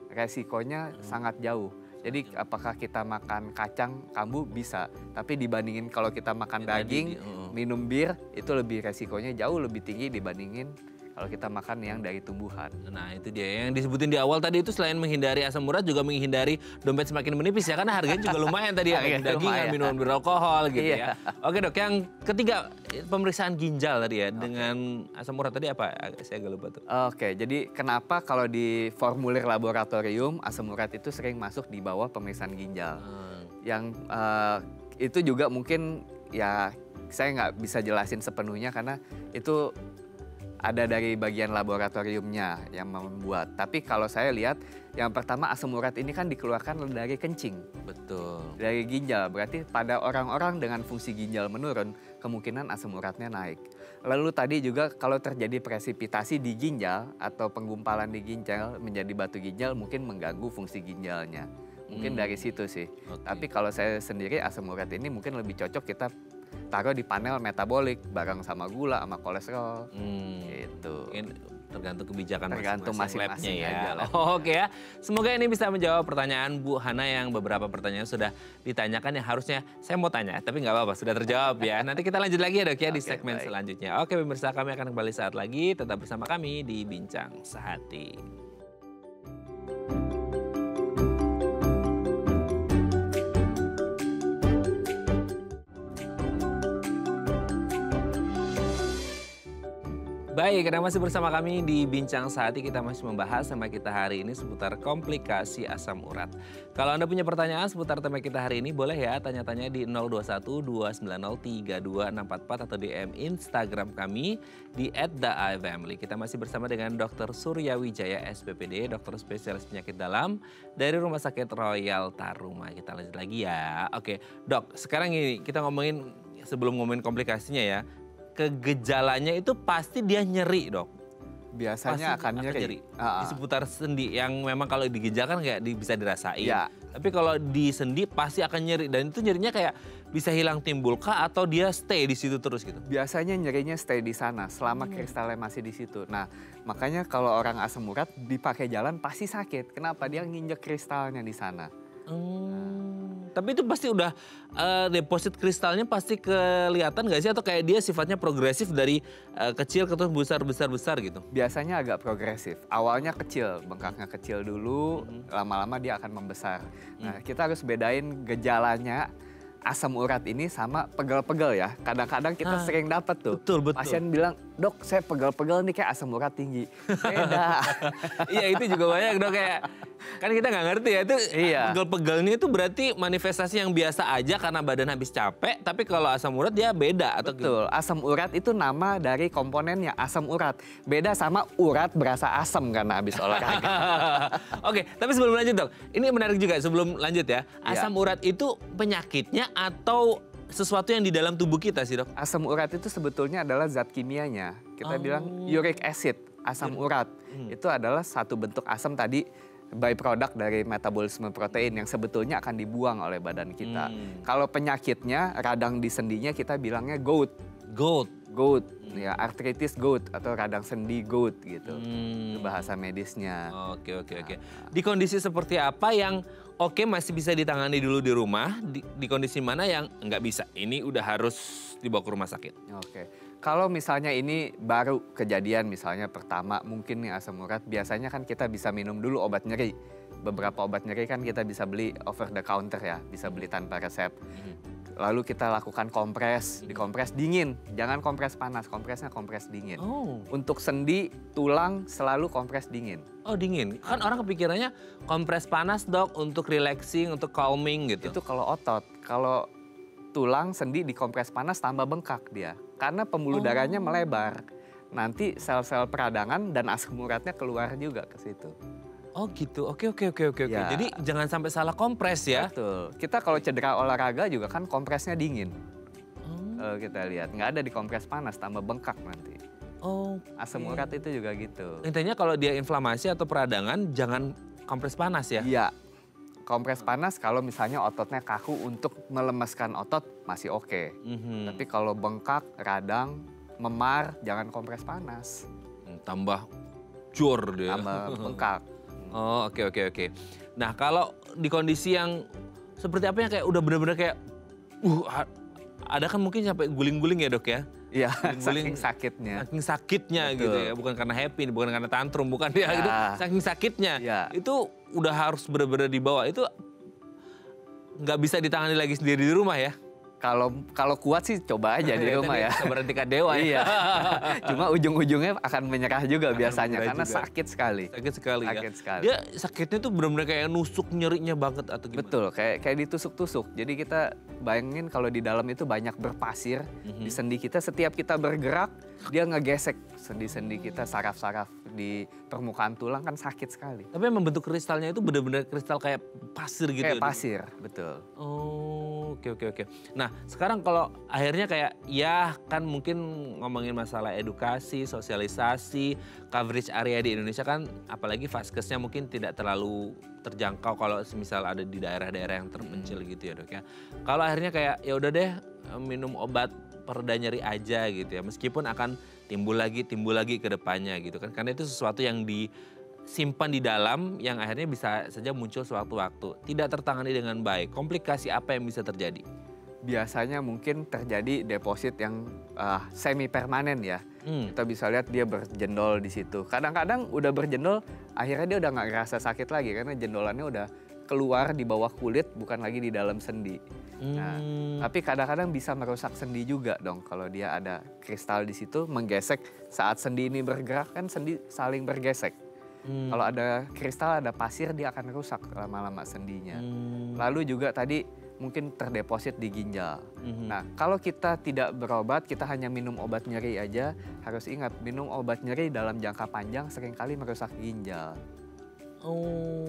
Resikonya sangat jauh. Jadi apakah kita makan kacang kambuh bisa, tapi dibandingin kalau kita makan daging, minum bir itu lebih resikonya jauh lebih tinggi dibandingin kalau kita makan yang dari tumbuhan. Nah itu dia yang disebutin di awal tadi itu selain menghindari asam urat juga menghindari dompet semakin menipis ya karena harganya juga lumayan tadi ya daging, minuman beralkohol gitu ya. Oke Dok, yang ketiga pemeriksaan ginjal tadi ya dengan asam urat tadi apa? Saya agak lupa tuh. Oke, jadi kenapa kalau di formulir laboratorium asam urat itu sering masuk di bawah pemeriksaan ginjal? Yang itu juga mungkin ya saya nggak bisa jelasin sepenuhnya karena itu ada dari bagian laboratoriumnya yang membuat. Tapi kalau saya lihat, yang pertama asam urat ini kan dikeluarkan dari kencing. Betul. Dari ginjal, berarti pada orang-orang dengan fungsi ginjal menurun, kemungkinan asam uratnya naik. Lalu tadi juga kalau terjadi presipitasi di ginjal atau penggumpalan di ginjal menjadi batu ginjal mungkin mengganggu fungsi ginjalnya. Mungkin dari situ sih. Tapi kalau saya sendiri asam urat ini mungkin lebih cocok kita taruh di panel metabolik bareng sama gula sama kolesterol gitu. Mungkin tergantung kebijakan Tergantung masing-masing labnya ya. aja lah. Oke ya. Semoga ini bisa menjawab pertanyaan Bu Hana yang beberapa pertanyaan sudah ditanyakan yang harusnya saya mau tanya tapi nggak apa-apa sudah terjawab ya. Nanti kita lanjut lagi ya Dok ya di segmen selanjutnya. Oke pemirsa kami akan kembali saat lagi tetap bersama kami di Bincang Sehati. Baik, karena masih bersama kami di Bincang Sehati, kita masih membahas tema kita hari ini seputar komplikasi asam urat. Kalau Anda punya pertanyaan seputar tema kita hari ini, boleh ya tanya-tanya di 021-290-3244 atau DM Instagram kami di @theifamily. Kita masih bersama dengan Dr. Surya Wijaya, SPPD, dokter spesialis penyakit dalam dari Rumah Sakit Royal Taruma. Kita lanjut lagi ya. Oke, Dok, sekarang ini kita ngomongin, sebelum ngomongin komplikasinya ya, kegejalanya itu pasti dia nyeri Dok. Biasanya pasti akan nyeri. Di seputar sendi yang memang kalau di ginjal kan nggak bisa dirasain. Ya. Tapi kalau di sendi pasti akan nyeri dan itu nyerinya kayak bisa hilang timbul kah atau dia stay di situ terus gitu? Biasanya nyerinya stay di sana selama kristalnya masih di situ. Nah, makanya kalau orang asam urat dipakai jalan pasti sakit. Kenapa? Dia nginjek kristalnya di sana. Tapi itu pasti udah deposit kristalnya pasti kelihatan nggak sih, atau kayak dia sifatnya progresif dari kecil ke terus besar gitu? Biasanya agak progresif. Awalnya kecil, bengkaknya kecil dulu, lama-lama dia akan membesar. Nah, kita harus bedain gejalanya asam urat ini sama pegel-pegel ya. Kadang-kadang kita sering dapat tuh. Betul. Pasien bilang, "Dok, saya pegel-pegel nih kayak asam urat tinggi." Beda. Iya, itu juga banyak dok, kayak kan kita nggak ngerti ya itu pegel-pegel ini itu berarti manifestasi yang biasa aja karena badan habis capek, tapi kalau asam urat dia beda atau Betul, asam urat itu nama dari komponennya, asam urat. Beda sama urat berasa asam karena habis olahraga. Oke, tapi sebelum lanjut dok, ini menarik juga sebelum lanjut ya. Asam urat itu penyakitnya atau sesuatu yang di dalam tubuh kita sih dok? Asam urat itu sebetulnya adalah zat kimianya. Kita bilang uric acid, asam urat. Itu adalah satu bentuk asam tadi, byproduct dari metabolisme protein yang sebetulnya akan dibuang oleh badan kita. Kalau penyakitnya, radang di sendinya kita bilangnya gout. Gout, ya arthritis gout atau radang sendi gout gitu. Itu bahasa medisnya. Oke. Di kondisi seperti apa yang masih bisa ditangani dulu di rumah, di kondisi mana yang nggak bisa? Ini udah harus dibawa ke rumah sakit. Oke. Kalau misalnya ini baru kejadian, misalnya pertama mungkin nih asam urat, biasanya kan kita bisa minum dulu obat nyeri. Beberapa obat nyeri kan kita bisa beli over the counter ya, bisa beli tanpa resep. Lalu kita lakukan kompres, dikompres dingin, jangan kompres panas, kompresnya kompres dingin. Untuk sendi, tulang selalu kompres dingin. Oh dingin, kan orang kepikirannya kompres panas dok untuk relaxing, untuk calming gitu. Itu kalau otot, kalau tulang, sendi dikompres panas tambah bengkak dia. Karena pembuluh darahnya melebar. Nanti sel-sel peradangan dan asam uratnya keluar juga ke situ. Oh gitu, oke. Ya. Jadi jangan sampai salah kompres ya. Betul. Kita kalau cedera olahraga juga kan kompresnya dingin. Kita lihat, nggak ada dikompres panas, tambah bengkak nanti. Asam urat itu juga gitu. Intinya kalau dia inflamasi atau peradangan jangan kompres panas ya? Iya. Kompres panas kalau misalnya ototnya kaku untuk melemaskan otot masih oke. Tapi kalau bengkak, radang, memar, jangan kompres panas. Tambah jor dia. Tambah bengkak. Oh oke. Nah kalau di kondisi yang seperti apa yang kayak udah bener-bener kayak ada kan mungkin sampai guling-guling ya dok ya? Iya, Guling-guling, saking sakitnya. Saking sakitnya gitu ya, bukan karena happy, bukan karena tantrum, bukan dia gitu, saking sakitnya. Itu udah harus bener-bener dibawa, itu nggak bisa ditangani lagi sendiri di rumah ya? Kalau kuat sih coba aja di rumah ya. Berhentikan dewa ya. Iya. Cuma ujung-ujungnya akan menyerah juga biasanya karena juga. sakit sekali. Sakit sekali ya. Sakit sekali. Dia sakitnya tuh benar-benar kayak nusuk nyerinya banget atau gimana? Betul, kayak ditusuk-tusuk. Jadi kita bayangin kalau di dalam itu banyak berpasir di sendi kita. Setiap kita bergerak, dia ngegesek sendi-sendi kita, saraf-saraf di permukaan tulang kan sakit sekali. Tapi memang bentuk kristalnya itu benar-benar kristal kayak pasir gitu. Kayak pasir, betul. Oh, oke. Nah, sekarang kalau akhirnya kayak ya kan mungkin ngomongin masalah edukasi, sosialisasi, coverage area di Indonesia kan apalagi vaskesnya mungkin tidak terlalu terjangkau kalau misal ada di daerah-daerah yang terpencil gitu ya dok ya. Kalau akhirnya kayak ya udah deh minum obat pereda nyeri aja gitu ya, meskipun akan timbul lagi ke depannya gitu kan, karena itu sesuatu yang disimpan di dalam yang akhirnya bisa saja muncul sewaktu-waktu, tidak tertangani dengan baik. Komplikasi apa yang bisa terjadi? Biasanya mungkin terjadi deposit yang semi permanen ya. Kita bisa lihat dia berjendol di situ. Kadang-kadang udah berjendol, akhirnya dia udah nggak ngerasa sakit lagi karena jendolannya udah keluar di bawah kulit, bukan lagi di dalam sendi. Nah, tapi kadang-kadang bisa merusak sendi juga dong kalau dia ada kristal di situ menggesek saat sendi ini bergerak kan sendi saling bergesek. Kalau ada kristal, ada pasir, dia akan rusak lama-lama sendinya. Lalu juga tadi mungkin terdeposit di ginjal. Nah, kalau kita tidak berobat, kita hanya minum obat nyeri aja, harus ingat minum obat nyeri dalam jangka panjang seringkali merusak ginjal.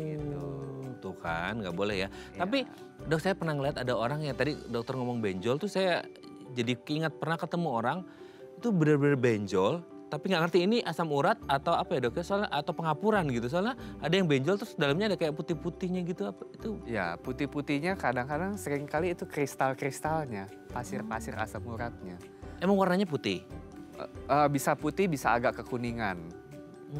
Gitu. Tuh kan nggak boleh ya. Tapi dok, saya pernah ngeliat ada orang yang tadi dokter ngomong benjol tuh, saya jadi keingat pernah ketemu orang itu benar-benar benjol tapi nggak ngerti ini asam urat atau apa ya dok ya, soalnya atau pengapuran gitu, soalnya ada yang benjol terus dalamnya ada kayak putih-putihnya gitu, apa itu? Ya, putih-putihnya kadang-kadang seringkali itu kristal-kristalnya, pasir-pasir asam uratnya. Emang warnanya putih? Bisa putih, bisa agak kekuningan.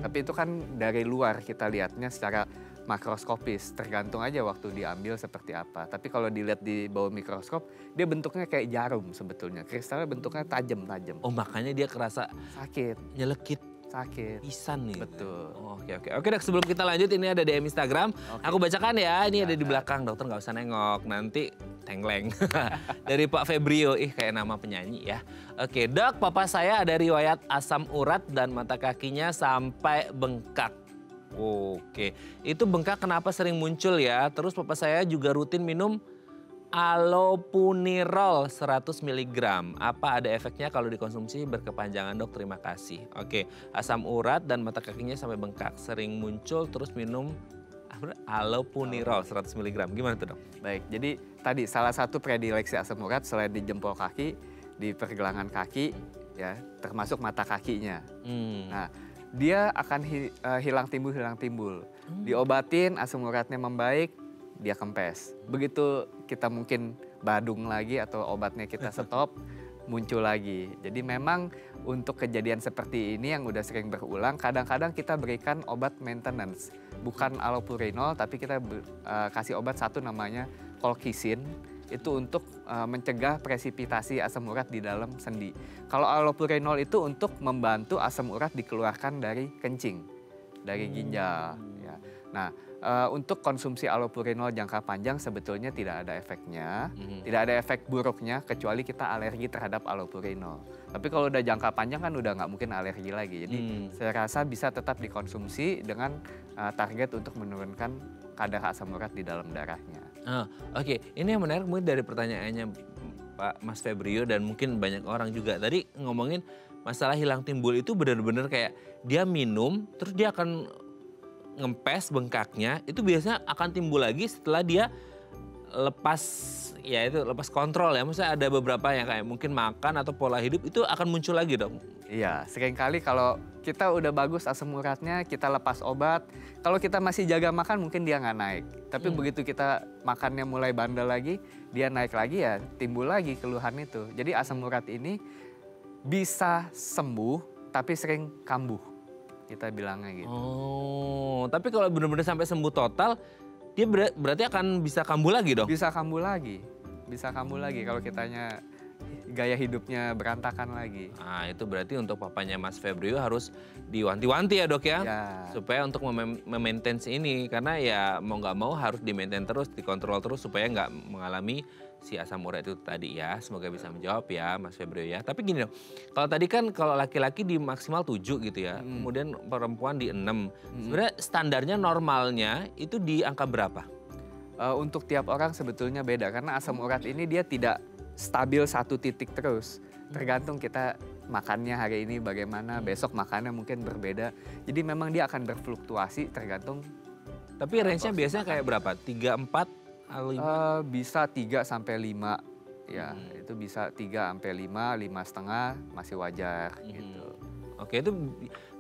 Tapi itu kan dari luar kita lihatnya secara makroskopis, tergantung aja waktu diambil seperti apa. Tapi kalau dilihat di bawah mikroskop, dia bentuknya kayak jarum sebetulnya. Kristalnya bentuknya tajam-tajam. Oh makanya dia kerasa Sakit, nyelekit sakit. pisan nih. Betul. Oh, oke Dok, sebelum kita lanjut ini ada DM Instagram. Aku bacakan ya, ini ada di belakang, dokter nggak usah nengok, nanti tengleng. Dari Pak Febrio, kayak nama penyanyi ya. Oke Dok, papa saya ada riwayat asam urat dan mata kakinya sampai bengkak. Oke, itu bengkak kenapa sering muncul ya? Terus papa saya juga rutin minum allopurinol 100 mg. Apa ada efeknya kalau dikonsumsi berkepanjangan Dok? Terima kasih. Oke, asam urat dan mata kakinya sampai bengkak. Sering muncul terus minum allopurinol 100 mg. Gimana tuh Dok? Baik, jadi tadi salah satu predileksi asam urat selain di jempol kaki, di pergelangan kaki, ya termasuk mata kakinya. Nah, dia akan hilang timbul. Diobatin, asam uratnya membaik, dia kempes. Begitu kita mungkin badung lagi atau obatnya kita stop, muncul lagi. Jadi memang untuk kejadian seperti ini yang udah sering berulang, kadang-kadang kita berikan obat maintenance. Bukan allopurinol, tapi kita kasih obat satu namanya colchicine. Itu untuk mencegah presipitasi asam urat di dalam sendi. Kalau allopurinol itu untuk membantu asam urat dikeluarkan dari kencing, dari ginjal. Ya. Nah, untuk konsumsi allopurinol jangka panjang sebetulnya tidak ada efeknya, tidak ada efek buruknya kecuali kita alergi terhadap allopurinol. Tapi kalau udah jangka panjang kan udah nggak mungkin alergi lagi. Jadi saya rasa bisa tetap dikonsumsi dengan target untuk menurunkan kadar asam urat di dalam darahnya. Oke, ini yang menarik mungkin dari pertanyaannya Pak Mas Febrio dan mungkin banyak orang juga. Tadi ngomongin masalah hilang timbul itu benar-benar kayak dia minum terus dia akan ngempes bengkaknya, itu biasanya akan timbul lagi setelah dia lepas kontrol ya. Maksudnya ada beberapa yang kayak mungkin makan atau pola hidup itu akan muncul lagi Dok. Iya, seringkali kalau kita udah bagus asam uratnya, kita lepas obat. Kalau kita masih jaga makan mungkin dia nggak naik. Tapi begitu kita makannya mulai bandel lagi, dia naik lagi ya timbul lagi keluhan itu. Jadi asam urat ini bisa sembuh tapi sering kambuh. Kita bilangnya gitu. Oh, tapi kalau benar-benar sampai sembuh total, dia berarti akan bisa kambuh lagi Dok? Bisa kambuh lagi. Bisa kambuh lagi kalau kitanya gaya hidupnya berantakan lagi. Nah itu berarti untuk papanya Mas Febrio harus diwanti-wanti ya Dok ya? Ya. Supaya untuk memaintain ini, karena ya mau nggak mau harus di-maintain terus, dikontrol terus supaya nggak mengalami si asam urat itu tadi ya. Semoga bisa menjawab ya Mas Febrio ya. Tapi gini dong, kalau tadi kan kalau laki-laki di maksimal 7 gitu ya, kemudian perempuan di 6. Sebenarnya standarnya normalnya itu di angka berapa? Untuk tiap orang sebetulnya beda karena asam urat ini dia tidak stabil satu titik terus. Tergantung kita makannya hari ini bagaimana, besok makannya mungkin berbeda. Jadi memang dia akan berfluktuasi tergantung. Tapi range-nya biasanya kayak berapa? 3, 4, atau 5? Bisa 3 sampai 5. Ya, itu bisa 3 sampai 5, 5,5 masih wajar gitu. Oke, itu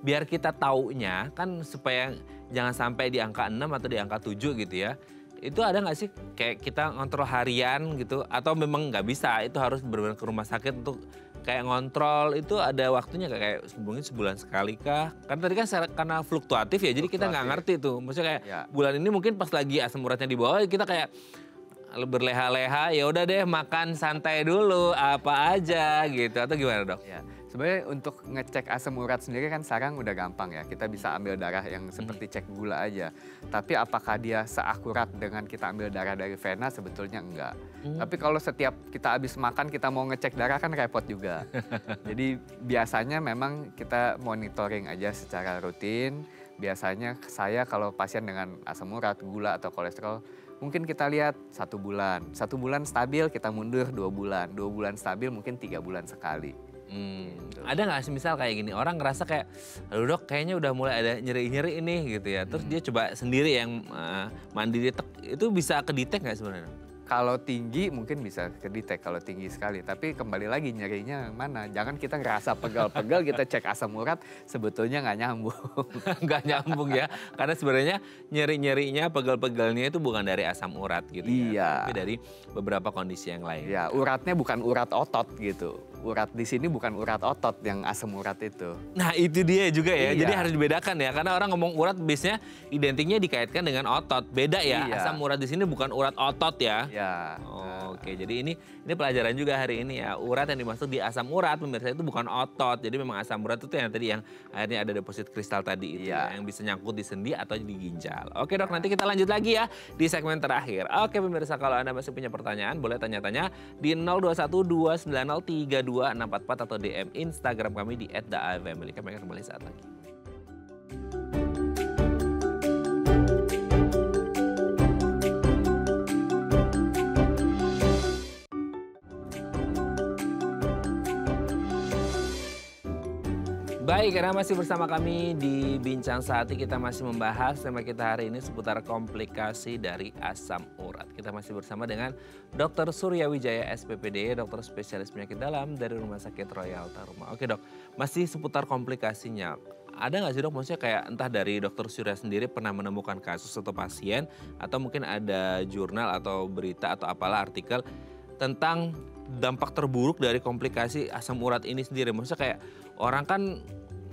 biar kita taunya kan supaya jangan sampai di angka 6 atau di angka 7 gitu ya. Itu ada nggak sih kayak kita ngontrol harian gitu atau memang nggak bisa, itu harus benar-benar ke rumah sakit untuk kayak ngontrol, itu ada waktunya kayak mungkin sebulan sekali kah? Kan tadi kan karena fluktuatif ya, jadi kita nggak ngerti tuh. Maksudnya kayak bulan ini mungkin pas lagi asam uratnya di bawah kita kayak berleha-leha, ya udah deh makan santai dulu apa aja gitu, atau gimana Dok? Ya, sebenarnya untuk ngecek asam urat sendiri kan sekarang udah gampang ya, kita bisa ambil darah yang seperti cek gula aja. Tapi apakah dia seakurat dengan kita ambil darah dari vena? Sebetulnya enggak. Tapi kalau setiap kita habis makan kita mau ngecek darah kan repot juga. Jadi biasanya memang kita monitoring aja secara rutin. Biasanya saya kalau pasien dengan asam urat, gula atau kolesterol, mungkin kita lihat 1 bulan. 1 bulan stabil kita mundur 2 bulan. 2 bulan stabil mungkin 3 bulan sekali. Gitu. Ada nggak sih misal kayak gini, orang ngerasa kayak, aduh Dok kayaknya udah mulai ada nyeri-nyeri ini gitu ya. Terus dia coba sendiri yang mandiri, itu bisa kedetek nggak sebenarnya? Kalau tinggi mungkin bisa kedetek kalau tinggi sekali. Tapi kembali lagi nyerinya mana. Jangan kita ngerasa pegal-pegal kita cek asam urat sebetulnya nggak nyambung. Nggak nyambung ya. Karena sebenarnya nyeri-nyerinya, pegal-pegalnya itu bukan dari asam urat gitu ya. Tapi dari beberapa kondisi yang lain. Ya, uratnya bukan urat otot gitu. urat di sini bukan urat otot yang asam urat itu. Nah itu dia juga ya, Iya. jadi harus dibedakan ya. Karena orang ngomong urat biasanya identiknya dikaitkan dengan otot. Beda ya, Iya. asam urat di sini bukan urat otot ya. Ya. Oke, jadi ini pelajaran juga hari ini ya. Urat yang dimaksud di asam urat pemirsa itu bukan otot. Jadi memang asam urat itu yang tadi yang akhirnya ada deposit kristal tadi itu Iya. ya, yang bisa nyangkut di sendi atau di ginjal. Oke dok, nanti kita lanjut lagi ya di segmen terakhir. Oke pemirsa, kalau Anda masih punya pertanyaan boleh tanya-tanya di 0212903244 atau DM Instagram kami di @daafamily. Kami akan kembali saat lagi. Baik, karena masih bersama kami di Bincang Sehati, kita masih membahas tema kita hari ini seputar komplikasi dari asam urat. Kita masih bersama dengan Dr. Surya Wijaya SPPD, dokter spesialis penyakit dalam dari Rumah Sakit Royal Taruma. Oke dok, masih seputar komplikasinya. Ada nggak sih dok, maksudnya kayak entah dari dokter Surya sendiri pernah menemukan kasus atau pasien, atau mungkin ada jurnal atau berita atau apalah artikel tentang dampak terburuk dari komplikasi asam urat ini sendiri. Maksudnya kayak orang kan,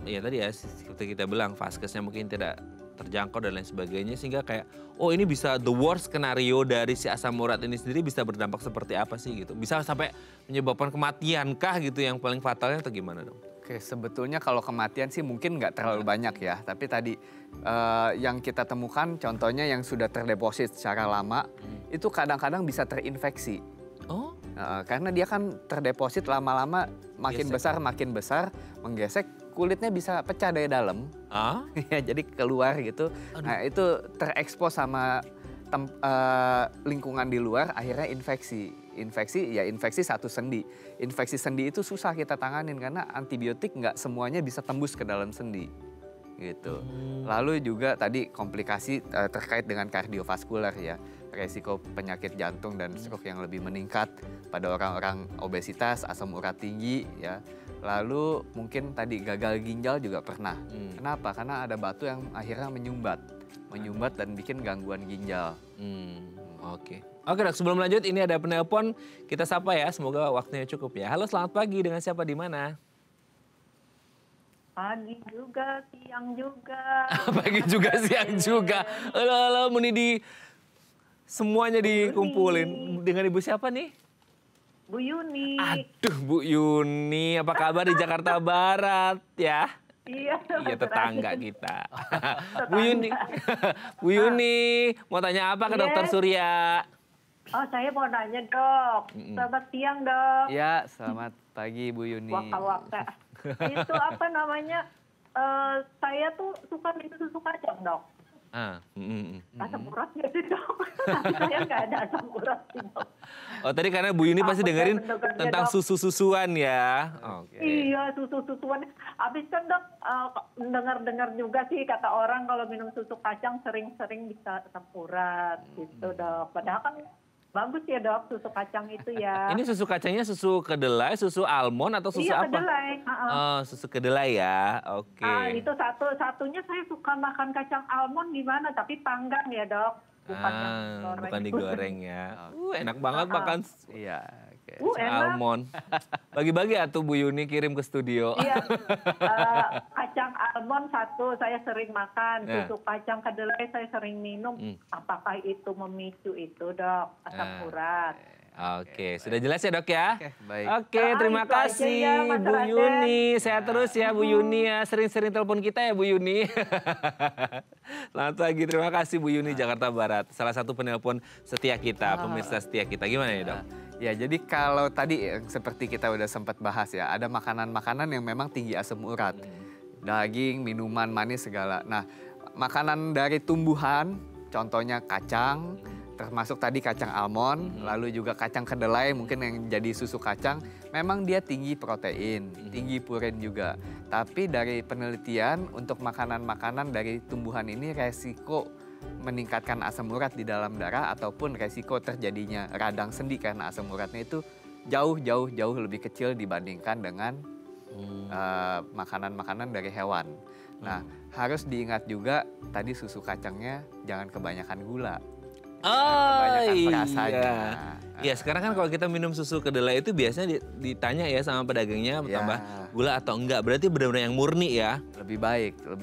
ya tadi ya seperti kita bilang, vaskesnya mungkin tidak terjangkau dan lain sebagainya. Sehingga kayak, oh ini bisa the worst skenario dari si asam urat ini sendiri bisa berdampak seperti apa sih gitu. Bisa sampai menyebabkan kematian kah gitu yang paling fatalnya atau gimana dong? Oke, sebetulnya kalau kematian sih mungkin nggak terlalu banyak ya. Tapi tadi yang kita temukan contohnya yang sudah terdeposit secara lama, itu kadang-kadang bisa terinfeksi. Oh, Karena dia kan terdeposit lama-lama makin Gesek. besar, menggesek, kulitnya bisa pecah dari dalam. ah, Ya, jadi keluar gitu. Nah itu terekspos sama lingkungan di luar, akhirnya infeksi. Infeksi satu sendi. Infeksi sendi itu susah kita tanganin karena antibiotik nggak semuanya bisa tembus ke dalam sendi. Gitu. Lalu juga tadi komplikasi terkait dengan kardiovaskular ya. Resiko penyakit jantung dan stroke yang lebih meningkat pada orang-orang obesitas, asam urat tinggi ya. Lalu mungkin tadi gagal ginjal juga pernah. Kenapa? Karena ada batu yang akhirnya menyumbat dan bikin gangguan ginjal. Oke. Oke dok, sebelum lanjut ini ada penelpon, kita sapa ya, semoga waktunya cukup ya. Halo, selamat pagi, dengan siapa di mana? Pagi juga, siang juga. Pagi juga, siang juga. Halo, Muni semuanya dikumpulin. Dengan ibu siapa nih? Bu Yuni. Aduh, Bu Yuni, apa kabar di Jakarta Barat ya? Iya. Iya, tetangga kita. Bu Yuni, Bu Yuni, mau tanya apa ke Dokter Yes. Surya? Oh, saya mau nanya dok. Selamat siang dok. Ya, selamat pagi Bu Yuni. Waka-waka. Itu apa namanya? Saya tuh suka minum susu kacang dok. Asam urat nggak sih dok? Saya nggak ada asam urat sih dok. Oh tadi karena Bu Yuni pasti Apa dengerin saya mendengarnya, tentang Dok? susu-susuan ya. Oke. Iya, susu-susuan. Habis kan dok, dengar-dengar juga sih kata orang kalau minum susu kacang sering-sering bisa asam urat gitu dok. Padahal kan bagus ya dok susu kacang itu ya. Ini susu kacangnya susu kedelai, susu almond atau susu Iya apa? kedelai. Oh, susu kedelai ya. Oke. Itu satunya saya suka makan kacang almond gimana, tapi panggang ya dok. Bukan yang goreng. Bukan digoreng ya. Enak banget makan Iya, oke. Enak. almond. Bagi-bagi atuh Bu Yuni kirim ke studio. Iya, kacang almond satu saya sering makan, Ya. susu kacang kedelai saya sering minum. Apakah itu memicu itu dok asam urat? Oke, sudah jelas ya dok ya? Oke, baik. Oke, terima Itu aja kasih ya, Mas Bu Raden. Yuni. Sehat terus ya Bu Yuni ya. Sering-sering telepon kita ya Bu Yuni. Selamat pagi, terima kasih Bu Yuni Jakarta Barat. Salah satu penelpon setia kita, pemirsa setia kita. Gimana ya dok? Ya, jadi kalau tadi seperti kita udah sempat bahas ya, ada makanan-makanan yang memang tinggi asam urat. Daging, minuman manis segala. Nah, makanan dari tumbuhan, contohnya kacang, termasuk tadi kacang almond, lalu juga kacang kedelai mungkin yang jadi susu kacang, memang dia tinggi protein, tinggi purin juga. Tapi dari penelitian untuk makanan-makanan dari tumbuhan ini resiko meningkatkan asam urat di dalam darah ataupun resiko terjadinya radang sendi karena asam uratnya itu jauh lebih kecil dibandingkan dengan makanan-makanan dari hewan. Nah, harus diingat juga tadi susu kacangnya jangan kebanyakan gula. kebanyakan iya. perasanya. Iya, sekarang kan kalau kita minum susu kedelai itu biasanya ditanya ya sama pedagangnya Ya. tambah gula atau enggak. Berarti benar-benar yang murni ya. Lebih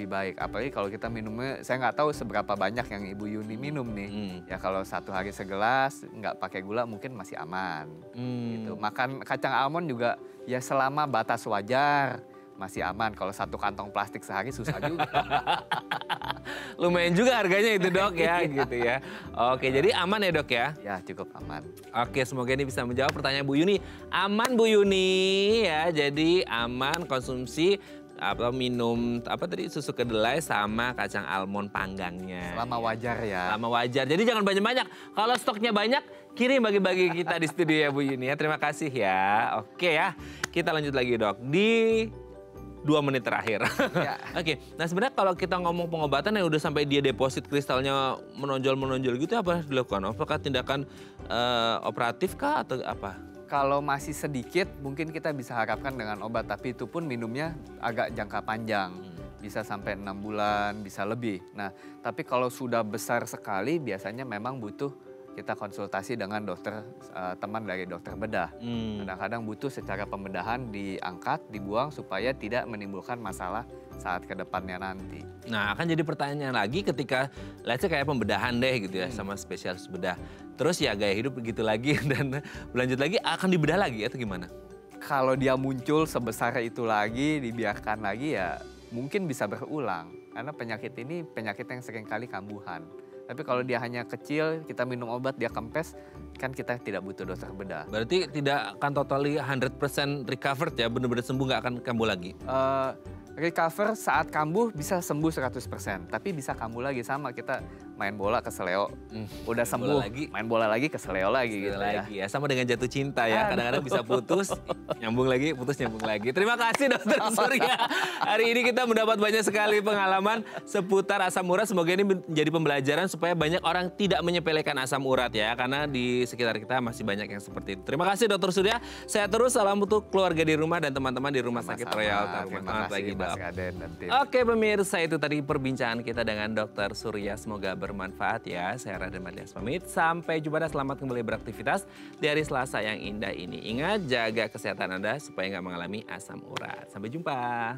baik. Apalagi kalau kita minumnya, saya nggak tahu seberapa banyak yang Ibu Yuni minum nih. Ya kalau 1 hari segelas, nggak pakai gula mungkin masih aman. Gitu. Makan kacang almond juga ya selama batas wajar masih aman. Kalau 1 kantong plastik sehari susah juga. Lumayan juga harganya itu dok ya gitu ya. Oke, jadi aman ya dok ya? Ya cukup aman. Oke, semoga ini bisa menjawab pertanyaan Bu Yuni. Aman Bu Yuni ya, jadi aman konsumsi minum susu kedelai sama kacang almond panggangnya. Selama wajar ya. Selama wajar. Jadi jangan banyak-banyak. Kalau stoknya banyak, kirim bagi-bagi kita di studio ya Bu Yuni ya. Terima kasih ya. Oke ya, kita lanjut lagi dok. Di 2 menit terakhir. Ya. Oke, nah sebenarnya kalau kita ngomong pengobatan yang udah sampai dia deposit kristalnya menonjol gitu, apa yang harus dilakukan? Apakah tindakan operatif kah atau apa? Kalau masih sedikit mungkin kita bisa harapkan dengan obat, tapi itu pun minumnya agak jangka panjang. Bisa sampai 6 bulan, bisa lebih. Nah, tapi kalau sudah besar sekali biasanya memang butuh kita konsultasi dengan dokter, teman dari dokter bedah. Kadang-kadang butuh secara pembedahan diangkat, dibuang supaya tidak menimbulkan masalah saat ke depannya nanti. Nah, akan jadi pertanyaan lagi ketika let's say kayak pembedahan deh gitu ya sama spesialis bedah. Terus ya gaya hidup begitu lagi dan berlanjut lagi akan dibedah lagi atau gimana? Kalau dia muncul sebesar itu lagi, dibiarkan lagi ya mungkin bisa berulang. Karena penyakit ini penyakit yang seringkali kambuhan. Tapi kalau dia hanya kecil, kita minum obat, dia kempes, kan kita tidak butuh dokter bedah. Berarti tidak akan totally 100% recovered ya, benar-benar sembuh nggak akan kambuh lagi? Recover saat kambuh bisa sembuh 100%, tapi bisa kambuh lagi sama kita main bola keseleo. Udah sembuh, main bola lagi keseleo lagi gitu lagi ya. Sama dengan jatuh cinta ya, kadang-kadang bisa putus, nyambung lagi, putus nyambung lagi. Terima kasih Dokter Surya. Hari ini kita mendapat banyak sekali pengalaman seputar asam urat. Semoga ini menjadi pembelajaran supaya banyak orang tidak menyepelekan asam urat ya, karena di sekitar kita masih banyak yang seperti itu. Terima kasih Dokter Surya. Sehat terus, salam untuk keluarga di rumah dan teman-teman di Rumah Sakit Royal Taruna. Terima kasih Mas Kaden dan tim. Oke pemirsa, itu tadi perbincangan kita dengan Dokter Surya. Semoga bermanfaat ya. Saya Raden Madias pamit. Sampai jumpa dan selamat kembali beraktivitas di hari Selasa yang indah ini. Ingat, jaga kesehatan Anda supaya nggak mengalami asam urat. Sampai jumpa.